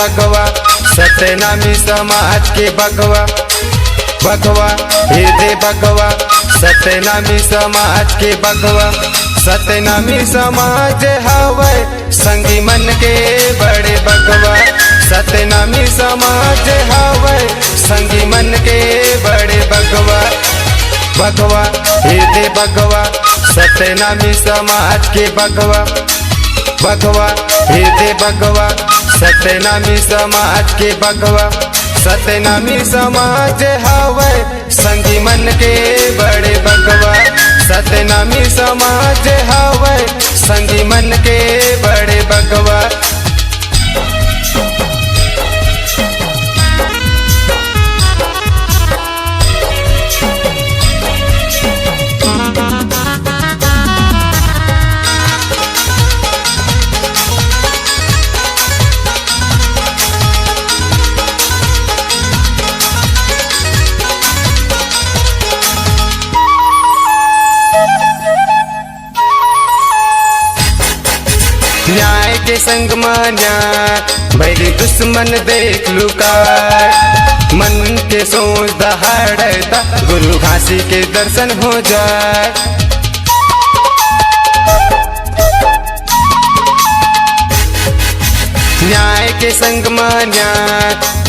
भगवा सत्यनामी समाज के भगवा भगवा हे दे भगवा सत्यनामी समाज के भगवा सत्यनामी समाज हवै संगी मन के बड़े भगवा सत्यनामी समाज हवै संगी मन के बड़े भगवा भगवा हे दे भगवा सत्यनामी समाज के भगवा भगवा हे दे भगवा सत्यनामी समाज के भगवा सत्यनामी समाज हवै संगी मन के बड़े भगवा सत्यनामी समाज हवै संगी मन के बड़े भगवा न्याय के संग मान्या भैरी दुश्मन देख लुकार मन के सोच दहाड़ता गुरु घासी के दर्शन हो जाए न्याय के संग मान्या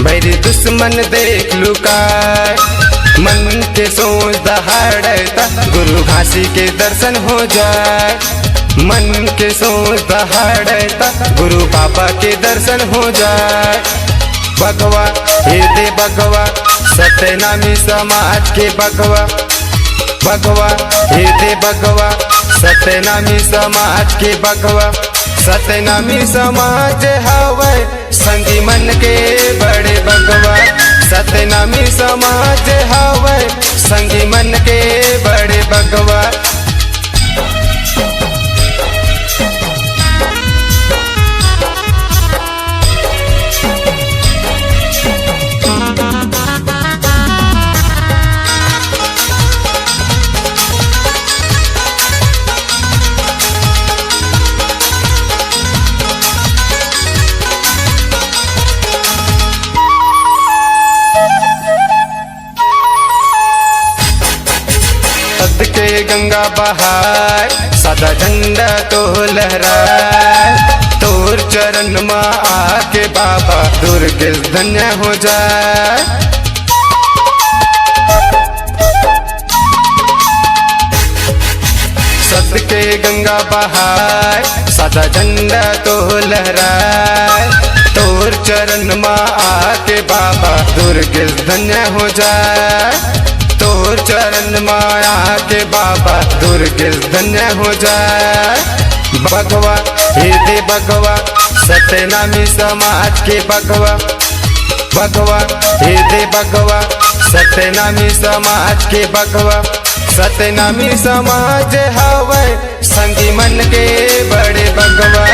भैरी दुश्मन देख लुकार मन के सोच दहाड़ता गुरु घासी के दर्शन हो जाए मन के सोच दहाड़ता गुरु बाबा के दर्शन हो जाए भगवा हे दे भगवा सत्यनामी समाज के भगवा भगवा हे दे भगवा सत्यनामी समाज के भगवा सत्यनामी समाज हवै संगी मन के बड़े भगवा सत्यनामी समाज हवै संगी मन के बड़े भगवा के गंगा बहार सदा झंडा तो लहराए तोर चरण माँ आके बाबा दुर्गे धन्य हो जाए सद के गंगा बहार सदा झंडा तो लहराए तोर चरण माँ आके बाबा दुर्गे धन्य हो जाए तोर चरण माया के बाबा दुर्गे धन्य हो जाए भगवा हे दे भगवा सत्यनामी समाज के भगवा भगवा हे दे भगवा सत्यनामी समाज के भगवा सत्यनामी समाज हवै संगी मन के बड़े भगवा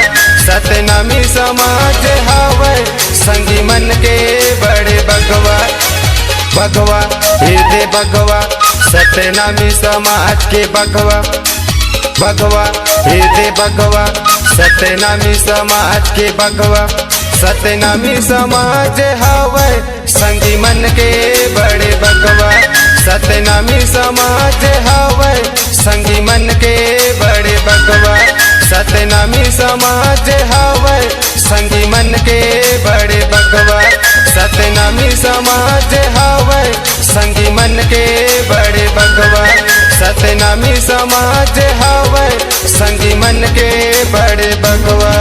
सत्यनामी समाज हवै संगी मन के बड़े भगवा भगवा हे दे भगवा सत्यनामी समाज के भगवा भगवा हे दे भगवा सत्यनामी समाज के भगवा सत्यनामी समाज हवै संगी मन के बड़े भगवा सत्यनामी समाज हवै संगी मन के बड़े भगवा सत्यनामी समाज हवै संगी मन के बड़े भगवा सत्यनामी समाज हवै संगी मन के बड़े भगवा सत्यनामी समाज हवै संगी मन के बड़े भगवा।